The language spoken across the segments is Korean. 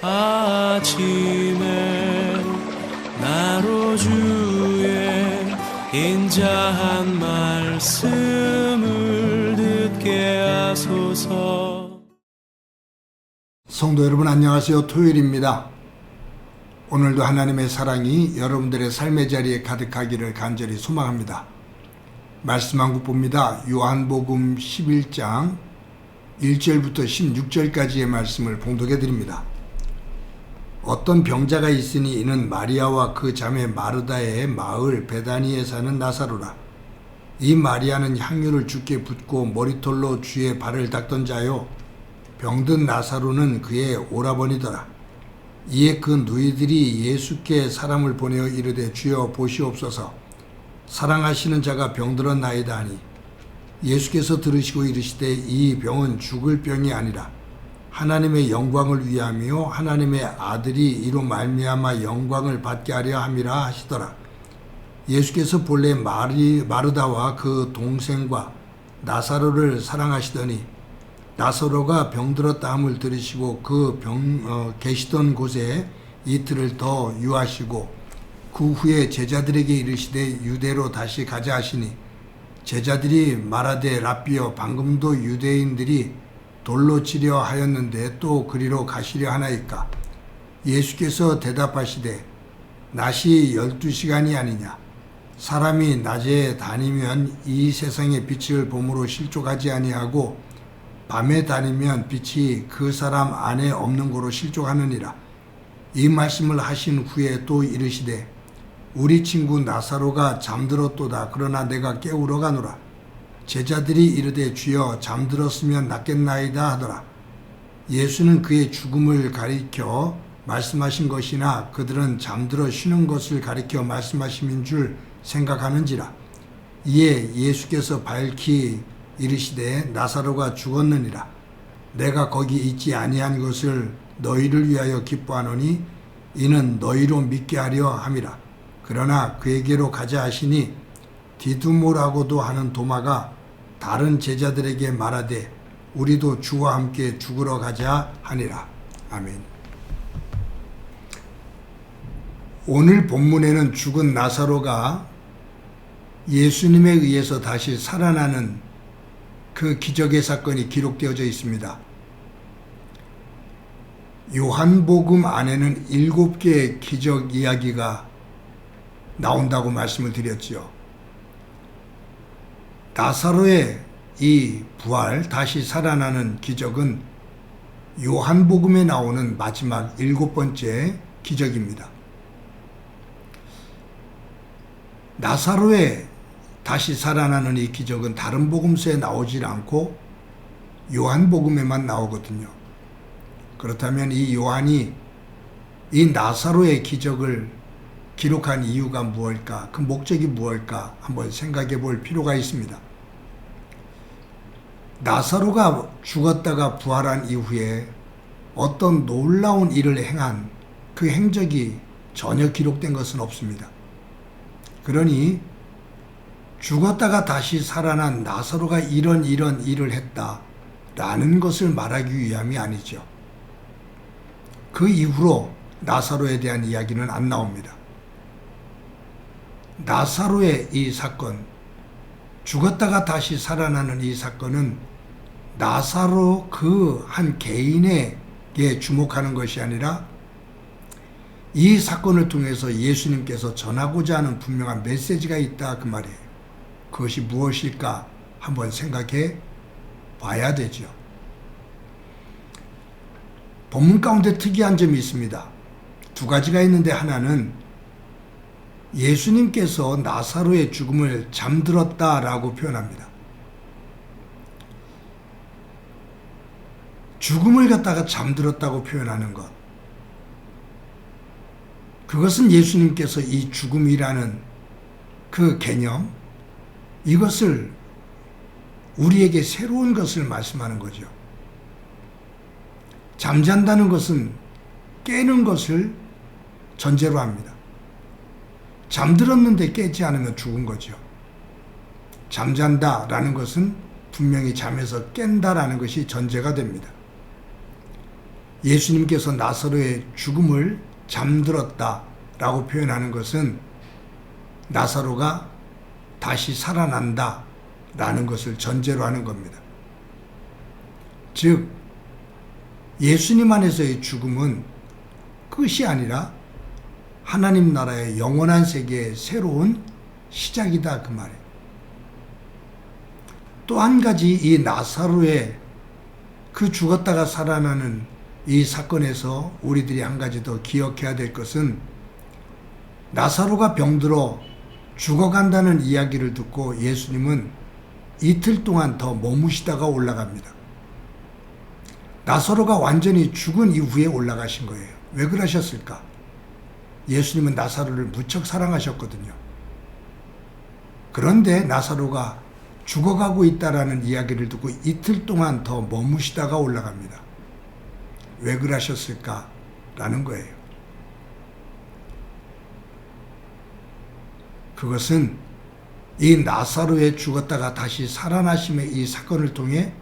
아침에 나로 주의 인자한 말씀을 듣게 하소서. 성도 여러분 안녕하세요. 토요일입니다. 오늘도 하나님의 사랑이 여러분들의 삶의 자리에 가득하기를 간절히 소망합니다. 말씀 한 국 봅니다. 요한복음 11장 1절부터 16절까지의 말씀을 봉독해 드립니다. 어떤 병자가 있으니 이는 마리아와 그 자매 마르다의 마을 베다니에 사는 나사로라. 이 마리아는 향유를 주께 붓고 머리털로 주의 발을 닦던 자요, 병든 나사로는 그의 오라버니더라. 이에 그 누이들이 예수께 사람을 보내어 이르되 주여 보시옵소서, 사랑하시는 자가 병들었나이다 하니, 예수께서 들으시고 이르시되 이 병은 죽을 병이 아니라 하나님의 영광을 위하며 하나님의 아들이 이로 말미암아 영광을 받게 하려 함이라 하시더라. 예수께서 본래 마르다와 그 동생과 나사로를 사랑하시더니 나사로가 병들었다 함을 들으시고 그 계시던 곳에 이틀을 더 유하시고 그 후에 제자들에게 이르시되 유대로 다시 가자 하시니, 제자들이 말하되 랍비여, 방금도 유대인들이 돌로 치려 하였는데 또 그리로 가시려 하나이까? 예수께서 대답하시되 낮이 12시간이 아니냐? 사람이 낮에 다니면 이 세상의 빛을 봄으로 실족하지 아니하고 밤에 다니면 빛이 그 사람 안에 없는 고로 실족하느니라. 이 말씀을 하신 후에 또 이르시되 우리 친구 나사로가 잠들었도다. 그러나 내가 깨우러 가노라. 제자들이 이르되 주여 잠들었으면 낫겠나이다 하더라. 예수는 그의 죽음을 가리켜 말씀하신 것이나 그들은 잠들어 쉬는 것을 가리켜 말씀하심인 줄 생각하는지라. 이에 예수께서 밝히 이르시되 나사로가 죽었느니라. 내가 거기 있지 아니한 것을 너희를 위하여 기뻐하노니 이는 너희로 믿게 하려 함이라. 그러나 그에게로 가자 하시니 디두모라고도 하는 도마가 다른 제자들에게 말하되 우리도 주와 함께 죽으러 가자 하니라. 아멘. 오늘 본문에는 죽은 나사로가 예수님에 의해서 다시 살아나는 그 기적의 사건이 기록되어져 있습니다. 요한복음 안에는 7개의 기적 이야기가 나온다고 말씀을 드렸지요. 나사로의 이 부활, 다시 살아나는 기적은 요한복음에 나오는 마지막 7번째 기적입니다. 나사로의 다시 살아나는 이 기적은 다른 복음서에 나오질 않고 요한복음에만 나오거든요. 그렇다면 이 요한이 이 나사로의 기적을 기록한 이유가 무엇일까? 그 목적이 무엇일까? 한번 생각해 볼 필요가 있습니다. 나사로가 죽었다가 부활한 이후에 어떤 놀라운 일을 행한 그 행적이 전혀 기록된 것은 없습니다. 그러니 죽었다가 다시 살아난 나사로가 이런 일을 했다라는 것을 말하기 위함이 아니죠. 그 이후로 나사로에 대한 이야기는 안 나옵니다. 나사로의 이 사건, 죽었다가 다시 살아나는 이 사건은 나사로 그 한 개인에게 주목하는 것이 아니라 이 사건을 통해서 예수님께서 전하고자 하는 분명한 메시지가 있다, 그 말이에요. 그것이 무엇일까 한번 생각해 봐야 되죠. 본문 가운데 특이한 점이 있습니다. 2가지가 있는데, 하나는 예수님께서 나사로의 죽음을 잠들었다라고 표현합니다. 죽음을 갖다가 잠들었다고 표현하는 것, 그것은 예수님께서 이 죽음이라는 그 개념, 이것을 우리에게 새로운 것을 말씀하는 거죠. 잠잔다는 것은 깨는 것을 전제로 합니다. 잠들었는데 깨지 않으면 죽은 거죠. 잠잔다라는 것은 분명히 잠에서 깬다라는 것이 전제가 됩니다. 예수님께서 나사로의 죽음을 잠들었다라고 표현하는 것은 나사로가 다시 살아난다라는 것을 전제로 하는 겁니다. 즉 예수님 안에서의 죽음은 끝이 아니라 하나님 나라의 영원한 세계의 새로운 시작이다 그 말이에요. 또 한 가지 이 나사로의 그 죽었다가 살아나는 이 사건에서 우리들이 한 가지 더 기억해야 될 것은 나사로가 병들어 죽어간다는 이야기를 듣고 예수님은 이틀 동안 더 머무시다가 올라갑니다. 나사로가 완전히 죽은 이후에 올라가신 거예요. 왜 그러셨을까? 예수님은 나사로를 무척 사랑하셨거든요. 그런데 나사로가 죽어가고 있다라는 이야기를 듣고 이틀 동안 더 머무시다가 올라갑니다. 왜 그러셨을까라는 거예요. 그것은 이 나사로의 죽었다가 다시 살아나심의 이 사건을 통해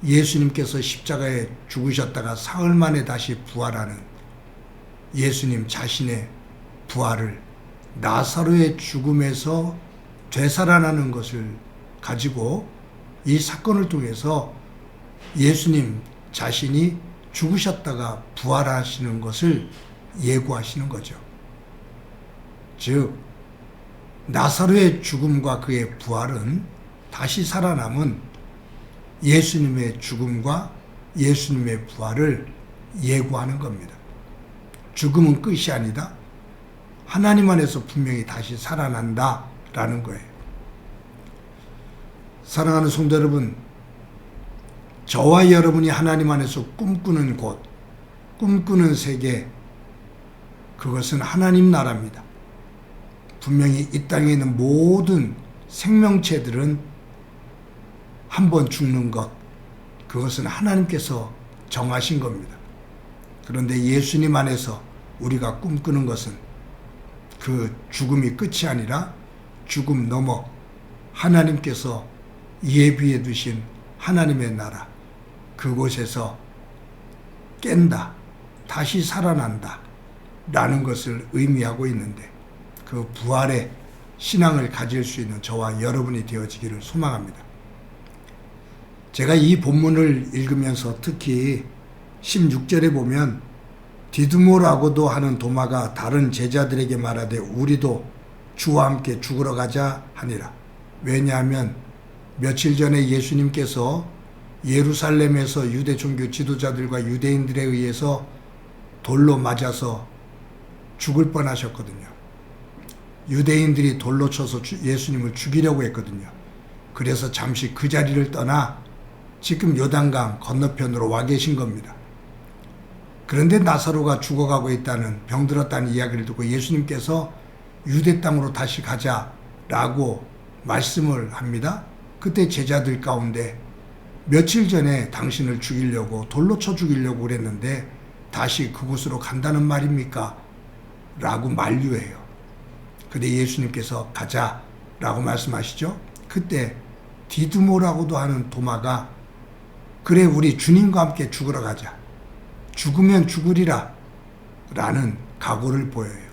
예수님께서 십자가에 죽으셨다가 사흘 만에 다시 부활하는 예수님 자신의 부활을 나사로의 죽음에서 되살아나는 것을 가지고 이 사건을 통해서 예수님 자신이 죽으셨다가 부활하시는 것을 예고하시는 거죠. 즉 나사로의 죽음과 그의 부활은 다시 살아남은 예수님의 죽음과 예수님의 부활을 예고하는 겁니다. 죽음은 끝이 아니다. 하나님 안에서 분명히 다시 살아난다라는 거예요. 사랑하는 성도 여러분, 저와 여러분이 하나님 안에서 꿈꾸는 곳, 꿈꾸는 세계, 그것은 하나님 나라입니다. 분명히 이 땅에 있는 모든 생명체들은 한 번 죽는 것, 그것은 하나님께서 정하신 겁니다. 그런데 예수님 안에서 우리가 꿈꾸는 것은 그 죽음이 끝이 아니라 죽음 넘어 하나님께서 예비해 두신 하나님의 나라, 그곳에서 깬다, 다시 살아난다 라는 것을 의미하고 있는데 그 부활의 신앙을 가질 수 있는 저와 여러분이 되어지기를 소망합니다. 제가 이 본문을 읽으면서 특히 16절에 보면 디두모라고도 하는 도마가 다른 제자들에게 말하되 우리도 주와 함께 죽으러 가자 하니라. 왜냐하면 며칠 전에 예수님께서 예루살렘에서 유대 종교 지도자들과 유대인들에 의해서 돌로 맞아서 죽을 뻔하셨거든요. 유대인들이 돌로 쳐서 예수님을 죽이려고 했거든요. 그래서 잠시 그 자리를 떠나 지금 요단강 건너편으로 와 계신 겁니다. 그런데 나사로가 죽어가고 있다는, 병들었다는 이야기를 듣고 예수님께서 유대 땅으로 다시 가자라고 말씀을 합니다. 그때 제자들 가운데 며칠 전에 당신을 죽이려고, 돌로 쳐 죽이려고 그랬는데 다시 그곳으로 간다는 말입니까? 라고 만류해요. 근데 예수님께서 가자라고 말씀하시죠. 그때 디두모라고도 하는 도마가 그래 우리 주님과 함께 죽으러 가자. 죽으면 죽으리라 라는 각오를 보여요.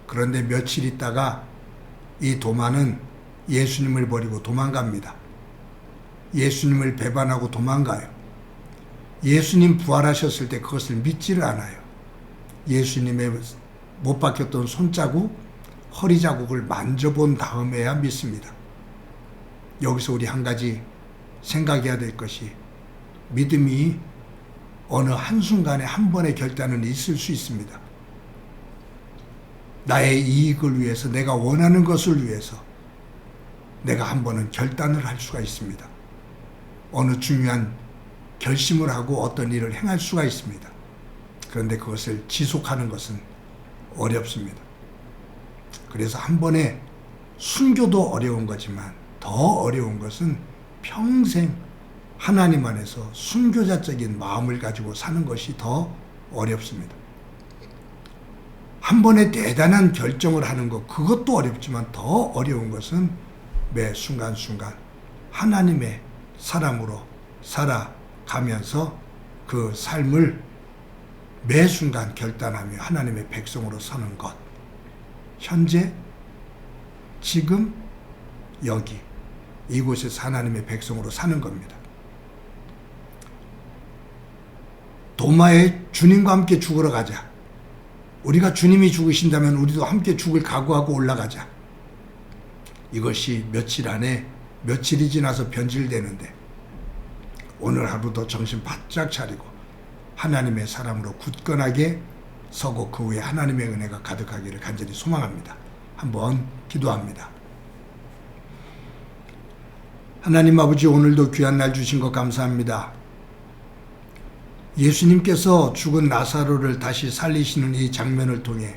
그런데 며칠 있다가 이 도마는 예수님을 버리고 도망갑니다. 예수님을 배반하고 도망가요. 예수님 부활하셨을 때 그것을 믿지를 않아요. 예수님의 못 박혔던 손자국, 허리 자국을 만져본 다음에야 믿습니다. 여기서 우리 한 가지 생각해야 될 것이, 믿음이 어느 한순간에 한 번의 결단은 있을 수 있습니다. 나의 이익을 위해서, 내가 원하는 것을 위해서 내가 한 번은 결단을 할 수가 있습니다. 어느 중요한 결심을 하고 어떤 일을 행할 수가 있습니다. 그런데 그것을 지속하는 것은 어렵습니다. 그래서 한 번에 순교도 어려운 거지만 더 어려운 것은 평생 하나님 안에서 순교자적인 마음을 가지고 사는 것이 더 어렵습니다. 한 번에 대단한 결정을 하는 것, 그것도 어렵지만 더 어려운 것은 매 순간순간 하나님의 사람으로 살아가면서 그 삶을 매 순간 결단하며 하나님의 백성으로 서는 것. 현재, 지금, 여기, 이곳에서 하나님의 백성으로 사는 겁니다. 도마에 주님과 함께 죽으러 가자. 우리가 주님이 죽으신다면 우리도 함께 죽을 각오하고 올라가자. 이것이 며칠 안에, 며칠이 지나서 변질되는데 오늘 하루도 정신 바짝 차리고 하나님의 사람으로 굳건하게 서고 그 후에 하나님의 은혜가 가득하기를 간절히 소망합니다. 한번 기도합니다. 하나님 아버지, 오늘도 귀한 날 주신 것 감사합니다. 예수님께서 죽은 나사로를 다시 살리시는 이 장면을 통해,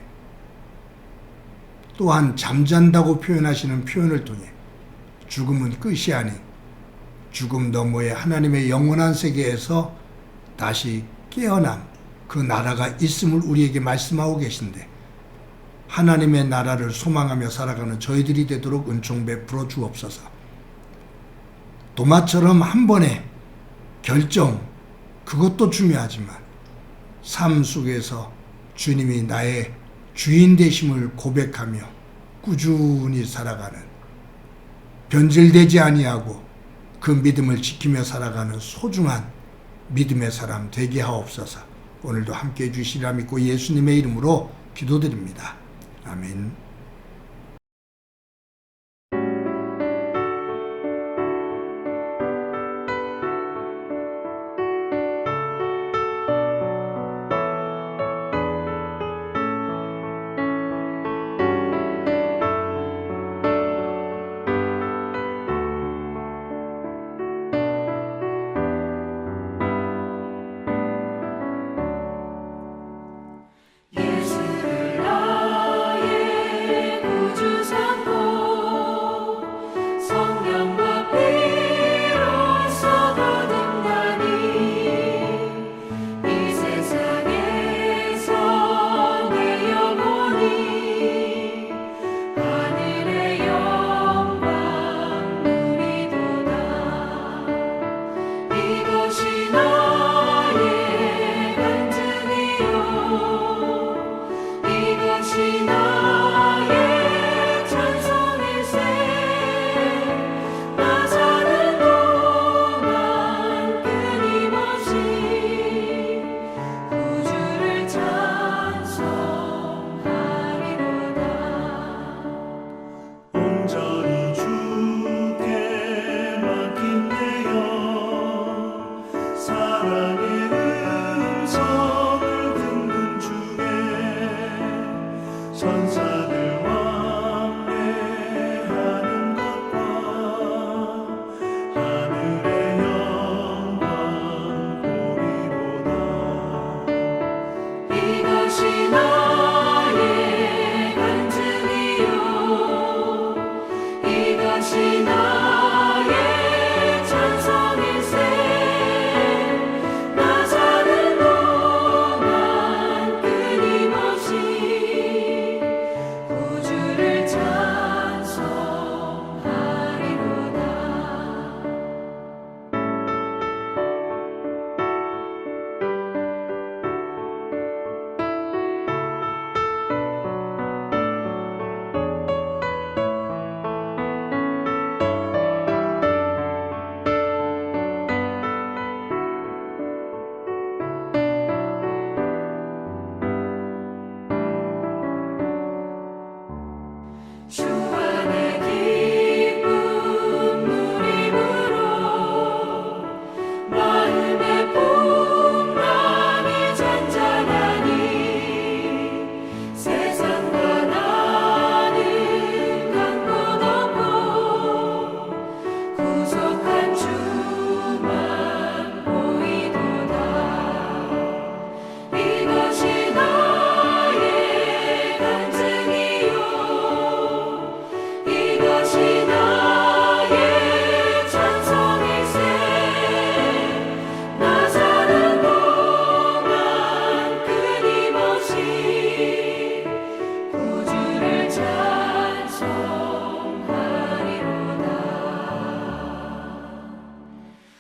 또한 잠잔다고 표현하시는 표현을 통해 죽음은 끝이 아닌 죽음 너머의 하나님의 영원한 세계에서 다시 깨어난 그 나라가 있음을 우리에게 말씀하고 계신데, 하나님의 나라를 소망하며 살아가는 저희들이 되도록 은총 베풀어 주옵소서. 도마처럼 한 번의 결정, 그것도 중요하지만 삶 속에서 주님이 나의 주인 되심을 고백하며 꾸준히 살아가는, 변질되지 아니하고 그 믿음을 지키며 살아가는 소중한 믿음의 사람 되게 하옵소서. 오늘도 함께해 주시리라 믿고 예수님의 이름으로 기도드립니다. 아멘.